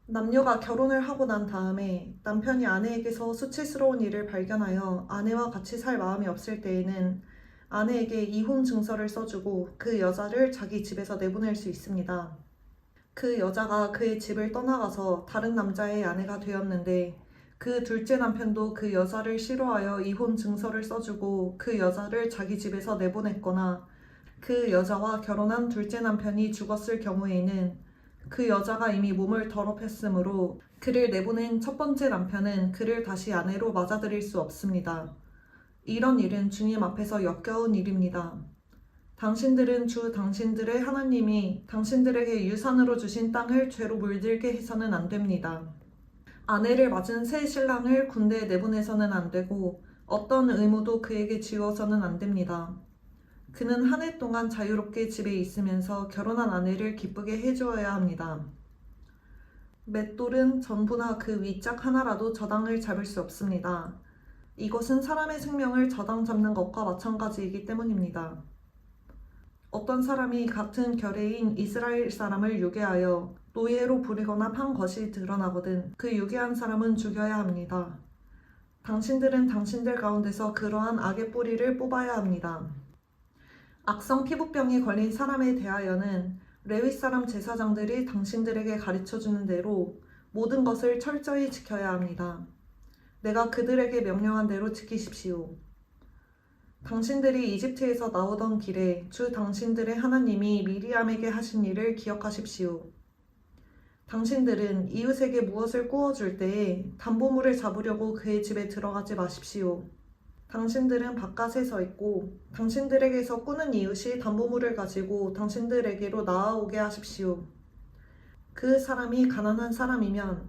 남녀가 결혼을 하고 난 다음에 남편이 아내에게서 수치스러운 일을 발견하여 아내와 같이 살 마음이 없을 때에는 아내에게 이혼 증서를 써주고 그 여자를 자기 집에서 내보낼 수 있습니다. 그 여자가 그의 집을 떠나가서 다른 남자의 아내가 되었는데 그 둘째 남편도 그 여자를 싫어하여 이혼 증서를 써주고 그 여자를 자기 집에서 내보냈거나 그 여자와 결혼한 둘째 남편이 죽었을 경우에는 그 여자가 이미 몸을 더럽혔으므로 그를 내보낸 첫 번째 남편은 그를 다시 아내로 맞아들일 수 없습니다. 이런 일은 주님 앞에서 역겨운 일입니다. 당신들은 주 당신들의 하나님이 당신들에게 유산으로 주신 땅을 죄로 물들게 해서는 안 됩니다. 아내를 맞은 새 신랑을 군대에 내보내서는 안 되고 어떤 의무도 그에게 지워서는 안 됩니다. 그는 한 해 동안 자유롭게 집에 있으면서 결혼한 아내를 기쁘게 해주어야 합니다. 맷돌은 전부나 그 위짝 하나라도 저당을 잡을 수 없습니다. 이것은 사람의 생명을 저당 잡는 것과 마찬가지이기 때문입니다. 어떤 사람이 같은 결례인 이스라엘 사람을 유괴하여 노예로 부리거나 판 것이 드러나거든 그 유괴한 사람은 죽여야 합니다. 당신들은 당신들 가운데서 그러한 악의 뿌리를 뽑아야 합니다. 악성 피부병이 걸린 사람에 대하여는 레위 사람 제사장들이 당신들에게 가르쳐주는 대로 모든 것을 철저히 지켜야 합니다. 내가 그들에게 명령한 대로 지키십시오. 당신들이 이집트에서 나오던 길에 주 당신들의 하나님이 미리암에게 하신 일을 기억하십시오. 당신들은 이웃에게 무엇을 구워줄 때에 담보물을 잡으려고 그의 집에 들어가지 마십시오. 당신들은 바깥에 서 있고 당신들에게서 꾸는 이웃이 담보물을 가지고 당신들에게로 나아오게 하십시오. 그 사람이 가난한 사람이면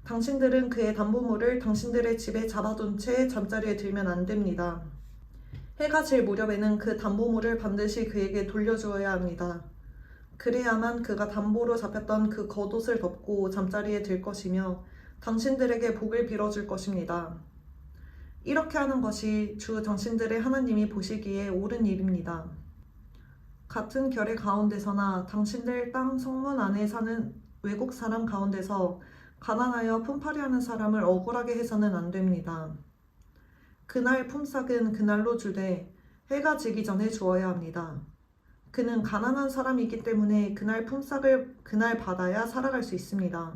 당신들은 그의 담보물을 당신들의 집에 잡아둔 채 잠자리에 들면 안 됩니다. 해가 질 무렵에는 그 담보물을 반드시 그에게 돌려주어야 합니다. 그래야만 그가 담보로 잡혔던 그 겉옷을 덮고 잠자리에 들 것이며 당신들에게 복을 빌어줄 것입니다. 이렇게 하는 것이 주 당신들의 하나님이 보시기에 옳은 일입니다. 같은 결의 가운데서나 당신들 땅 성문 안에 사는 외국 사람 가운데서 가난하여 품팔이하는 사람을 억울하게 해서는 안 됩니다. 그날 품삯은 그날로 주되 해가 지기 전에 주어야 합니다. 그는 가난한 사람이기 때문에 그날 품삯을 그날 받아야 살아갈 수 있습니다.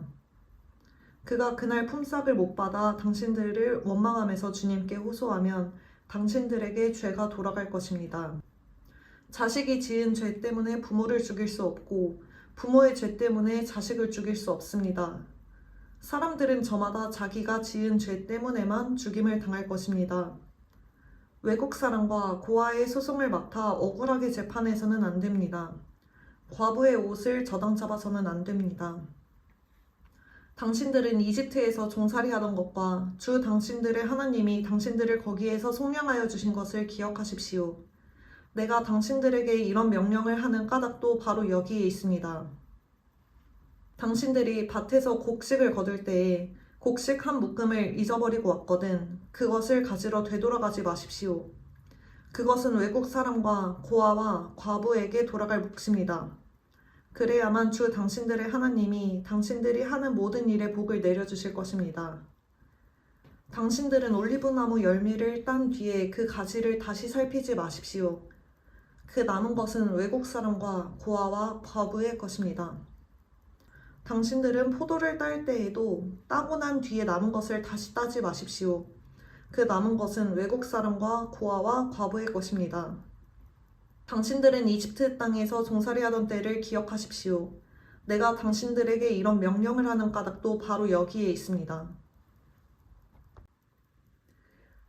그가 그날 품삯을 못 받아 당신들을 원망하면서 주님께 호소하면 당신들에게 죄가 돌아갈 것입니다. 자식이 지은 죄 때문에 부모를 죽일 수 없고 부모의 죄 때문에 자식을 죽일 수 없습니다. 사람들은 저마다 자기가 지은 죄 때문에만 죽임을 당할 것입니다. 외국 사람과 고아의 소송을 맡아 억울하게 재판해서는 안 됩니다. 과부의 옷을 저당 잡아서는 안 됩니다. 당신들은 이집트에서 종살이 하던 것과 주 당신들의 하나님이 당신들을 거기에서 속량하여 주신 것을 기억하십시오. 내가 당신들에게 이런 명령을 하는 까닭도 바로 여기에 있습니다. 당신들이 밭에서 곡식을 거둘 때에 곡식 한 묶음을 잊어버리고 왔거든 그것을 가지러 되돌아가지 마십시오. 그것은 외국 사람과 고아와 과부에게 돌아갈 몫입니다. 그래야만 주 당신들의 하나님이 당신들이 하는 모든 일에 복을 내려주실 것입니다. 당신들은 올리브나무 열매를 딴 뒤에 그 가지를 다시 살피지 마십시오. 그 남은 것은 외국 사람과 고아와 과부의 것입니다. 당신들은 포도를 딸 때에도 따고 난 뒤에 남은 것을 다시 따지 마십시오. 그 남은 것은 외국 사람과 고아와 과부의 것입니다. 당신들은 이집트 땅에서 종살이하던 때를 기억하십시오. 내가 당신들에게 이런 명령을 하는 까닭도 바로 여기에 있습니다.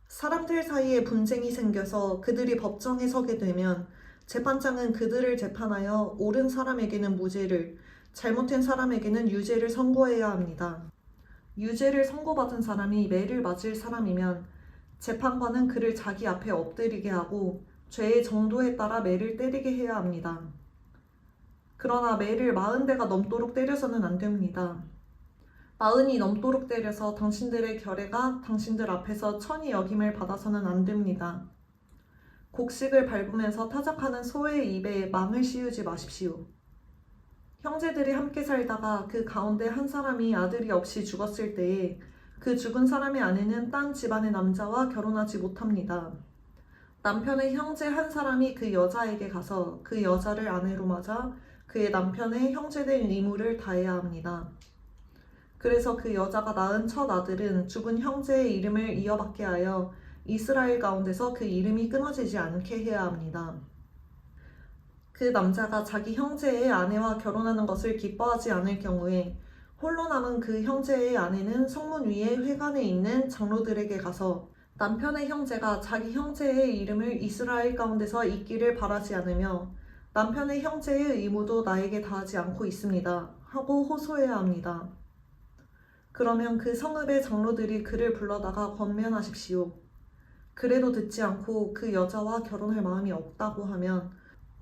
사람들 사이에 분쟁이 생겨서 그들이 법정에 서게 되면 재판장은 그들을 재판하여 옳은 사람에게는 무죄를, 잘못한 사람에게는 유죄를 선고해야 합니다. 유죄를 선고받은 사람이 매를 맞을 사람이면 재판관은 그를 자기 앞에 엎드리게 하고 죄의 정도에 따라 매를 때리게 해야 합니다. 그러나 매를 40대가 넘도록 때려서는 안 됩니다. 40이 넘도록 때려서 당신들의 결례가 당신들 앞에서 천히 여김을 받아서는 안 됩니다. 곡식을 밟으면서 타작하는 소의 입에 망을 씌우지 마십시오. 형제들이 함께 살다가 그 가운데 한 사람이 아들이 없이 죽었을 때에 그 죽은 사람의 아내는 딴 집안의 남자와 결혼하지 못합니다. 남편의 형제 한 사람이 그 여자에게 가서 그 여자를 아내로 맞아 그의 남편의 형제된 의무를 다해야 합니다. 그래서 그 여자가 낳은 첫 아들은 죽은 형제의 이름을 이어받게 하여 이스라엘 가운데서 그 이름이 끊어지지 않게 해야 합니다. 그 남자가 자기 형제의 아내와 결혼하는 것을 기뻐하지 않을 경우에 홀로 남은 그 형제의 아내는 성문 위에 회관에 있는 장로들에게 가서 남편의 형제가 자기 형제의 이름을 이스라엘 가운데서 잊기를 바라지 않으며 남편의 형제의 의무도 나에게 다하지 않고 있습니다 하고 호소해야 합니다. 그러면 그 성읍의 장로들이 그를 불러다가 권면하십시오. 그래도 듣지 않고 그 여자와 결혼할 마음이 없다고 하면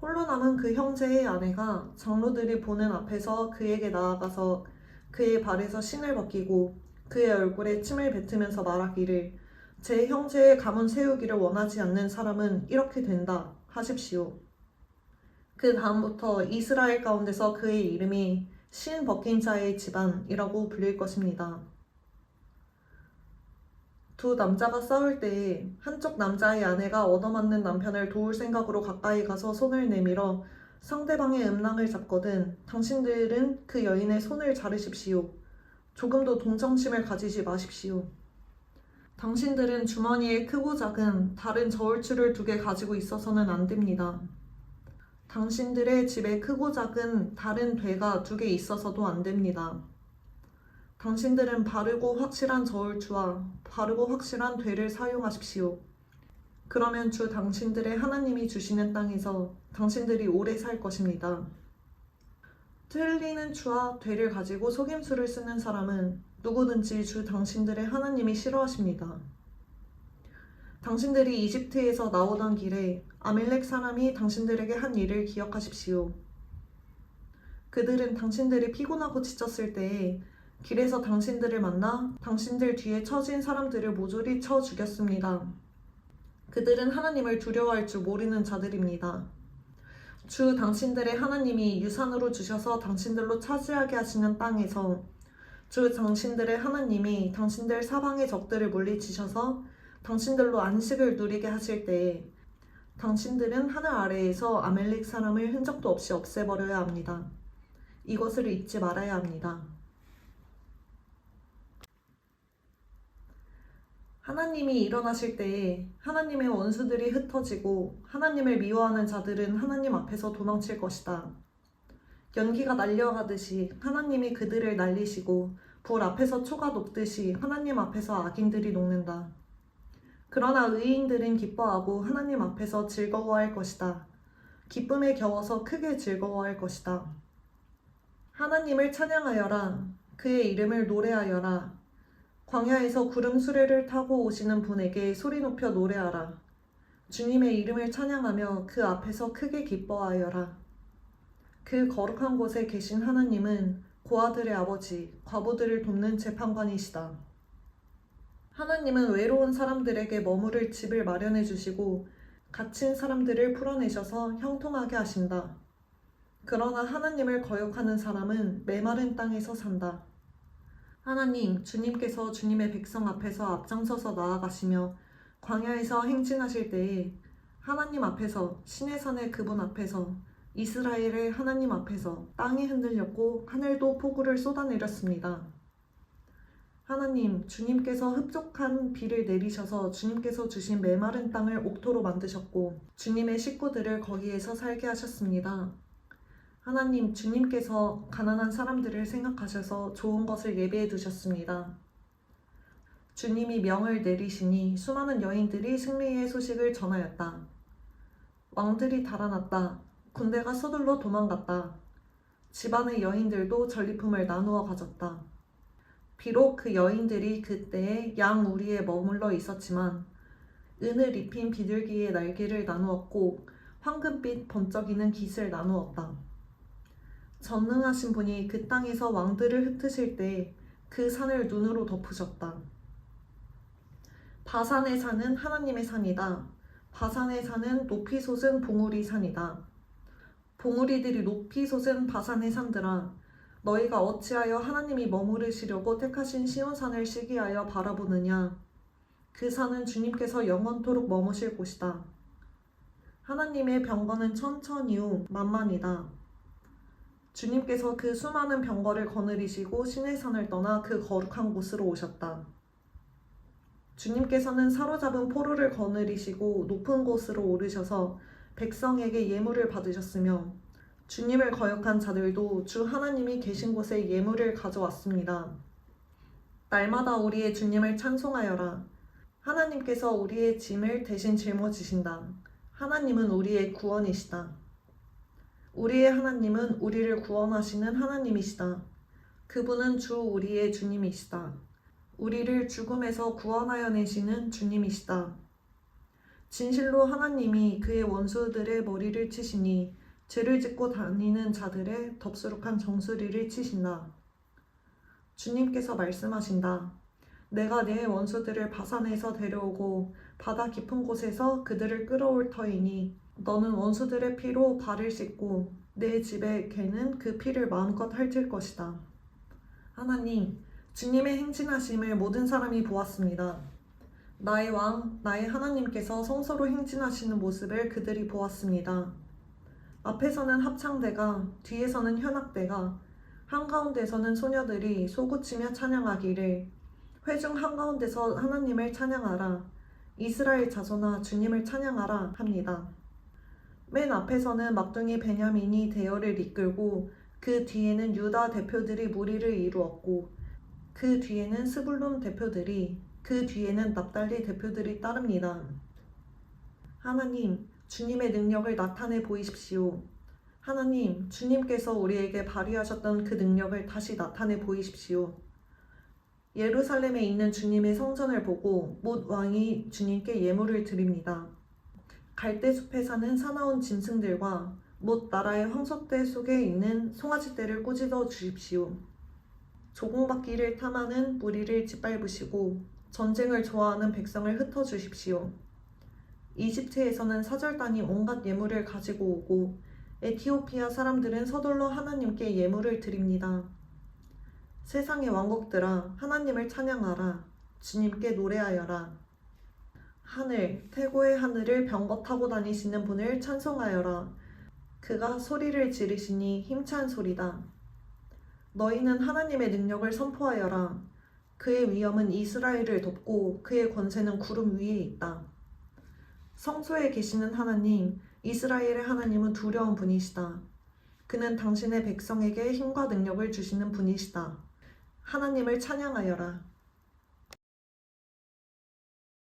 홀로 남은 그 형제의 아내가 장로들이 보는 앞에서 그에게 나아가서 그의 발에서 신을 벗기고 그의 얼굴에 침을 뱉으면서 말하기를 제 형제의 가문 세우기를 원하지 않는 사람은 이렇게 된다 하십시오. 그 다음부터 이스라엘 가운데서 그의 이름이 신 벗긴 자의 집안이라고 불릴 것입니다. 두 남자가 싸울 때에 한쪽 남자의 아내가 얻어맞는 남편을 도울 생각으로 가까이 가서 손을 내밀어 상대방의 음낭을 잡거든 당신들은 그 여인의 손을 자르십시오. 조금도 동정심을 가지지 마십시오. 당신들은 주머니에 크고 작은 다른 저울추를 2개 가지고 있어서는 안 됩니다. 당신들의 집에 크고 작은 다른 되가 2개 있어서도 안 됩니다. 당신들은 바르고 확실한 저울추와 바르고 확실한 되를 사용하십시오. 그러면 주 당신들의 하나님이 주시는 땅에서 당신들이 오래 살 것입니다. 틀리는 추와 되를 가지고 속임수를 쓰는 사람은 누구든지 주 당신들의 하나님이 싫어하십니다. 당신들이 이집트에서 나오던 길에 아멜렉 사람이 당신들에게 한 일을 기억하십시오. 그들은 당신들이 피곤하고 지쳤을 때에 길에서 당신들을 만나 당신들 뒤에 처진 사람들을 모조리 쳐 죽였습니다. 그들은 하나님을 두려워할 줄 모르는 자들입니다. 주 당신들의 하나님이 유산으로 주셔서 당신들로 차지하게 하시는 땅에서 주 당신들의 하나님이 당신들 사방의 적들을 물리치셔서 당신들로 안식을 누리게 하실 때에 당신들은 하늘 아래에서 아멜렉 사람을 흔적도 없이 없애버려야 합니다. 이것을 잊지 말아야 합니다. 하나님이 일어나실 때에 하나님의 원수들이 흩어지고 하나님을 미워하는 자들은 하나님 앞에서 도망칠 것이다. 연기가 날려가듯이 하나님이 그들을 날리시고 불 앞에서 초가 녹듯이 하나님 앞에서 악인들이 녹는다. 그러나 의인들은 기뻐하고 하나님 앞에서 즐거워할 것이다. 기쁨에 겨워서 크게 즐거워할 것이다. 하나님을 찬양하여라. 그의 이름을 노래하여라. 광야에서 구름 수레를 타고 오시는 분에게 소리 높여 노래하라. 주님의 이름을 찬양하며 그 앞에서 크게 기뻐하여라. 그 거룩한 곳에 계신 하나님은 고아들의 아버지, 과부들을 돕는 재판관이시다. 하나님은 외로운 사람들에게 머무를 집을 마련해 주시고 갇힌 사람들을 풀어내셔서 형통하게 하신다. 그러나 하나님을 거역하는 사람은 메마른 땅에서 산다. 하나님, 주님께서 주님의 백성 앞에서 앞장서서 나아가시며 광야에서 행진하실 때에 하나님 앞에서, 신의 산의 그분 앞에서, 이스라엘의 하나님 앞에서 땅이 흔들렸고 하늘도 폭우를 쏟아내렸습니다. 하나님, 주님께서 흡족한 비를 내리셔서 주님께서 주신 메마른 땅을 옥토로 만드셨고 주님의 식구들을 거기에서 살게 하셨습니다. 하나님, 주님께서 가난한 사람들을 생각하셔서 좋은 것을 예비해 두셨습니다. 주님이 명을 내리시니 수많은 여인들이 승리의 소식을 전하였다. 왕들이 달아났다. 군대가 서둘러 도망갔다. 집안의 여인들도 전리품을 나누어 가졌다. 비록 그 여인들이 그때에 양 우리에 머물러 있었지만 은을 입힌 비둘기의 날개를 나누었고 황금빛 번쩍이는 깃을 나누었다. 전능하신 분이 그 땅에서 왕들을 흩으실 때 그 산을 눈으로 덮으셨다. 바산의 산은 하나님의 산이다. 바산의 산은 높이 솟은 봉우리 산이다. 봉우리들이 높이 솟은 바산의 산들아, 너희가 어찌하여 하나님이 머무르시려고 택하신 시온산을 시기하여 바라보느냐. 그 산은 주님께서 영원토록 머무실 곳이다. 하나님의 병거는 천천히요 만만이다. 주님께서 그 수많은 병거를 거느리시고 시내산을 떠나 그 거룩한 곳으로 오셨다. 주님께서는 사로잡은 포로를 거느리시고 높은 곳으로 오르셔서 백성에게 예물을 받으셨으며 주님을 거역한 자들도 주 하나님이 계신 곳에 예물을 가져왔습니다. 날마다 우리의 주님을 찬송하여라. 하나님께서 우리의 짐을 대신 짊어지신다. 하나님은 우리의 구원이시다. 우리의 하나님은 우리를 구원하시는 하나님이시다. 그분은 주 우리의 주님이시다. 우리를 죽음에서 구원하여 내시는 주님이시다. 진실로 하나님이 그의 원수들의 머리를 치시니 죄를 짓고 다니는 자들의 덥수룩한 정수리를 치신다. 주님께서 말씀하신다. 내가 내 원수들을 바산에서 데려오고 바다 깊은 곳에서 그들을 끌어올 터이니 너는 원수들의 피로 발을 씻고 내 집의 개는 그 피를 마음껏 핥을 것이다. 하나님, 주님의 행진하심을 모든 사람이 보았습니다. 나의 왕, 나의 하나님께서 성소로 행진하시는 모습을 그들이 보았습니다. 앞에서는 합창대가, 뒤에서는 현악대가, 한가운데서는 소녀들이 솟구치며 찬양하기를 회중 한가운데서 하나님을 찬양하라. 이스라엘 자손아 주님을 찬양하라 합니다. 맨 앞에서는 막둥이 베냐민이 대열을 이끌고 그 뒤에는 유다 대표들이 무리를 이루었고 그 뒤에는 스불론 대표들이 그 뒤에는 납달리 대표들이 따릅니다. 하나님, 주님의 능력을 나타내 보이십시오. 하나님, 주님께서 우리에게 발휘하셨던 그 능력을 다시 나타내 보이십시오. 예루살렘에 있는 주님의 성전을 보고 못 왕이 주님께 예물을 드립니다. 갈대숲에 사는 사나운 짐승들과 못 나라의 황소떼 속에 있는 송아지떼를 꾸짖어 주십시오. 조공바퀴를 탐하는 무리를 짓밟으시고 전쟁을 좋아하는 백성을 흩어주십시오. 이집트에서는 사절단이 온갖 예물을 가지고 오고 에티오피아 사람들은 서둘러 하나님께 예물을 드립니다. 세상의 왕국들아 하나님을 찬양하라. 주님께 노래하여라. 하늘, 태고의 하늘을 병거 타고 다니시는 분을 찬송하여라. 그가 소리를 지르시니 힘찬 소리다. 너희는 하나님의 능력을 선포하여라. 그의 위엄은 이스라엘을 덮고 그의 권세는 구름 위에 있다. 성소에 계시는 하나님, 이스라엘의 하나님은 두려운 분이시다. 그는 당신의 백성에게 힘과 능력을 주시는 분이시다. 하나님을 찬양하여라.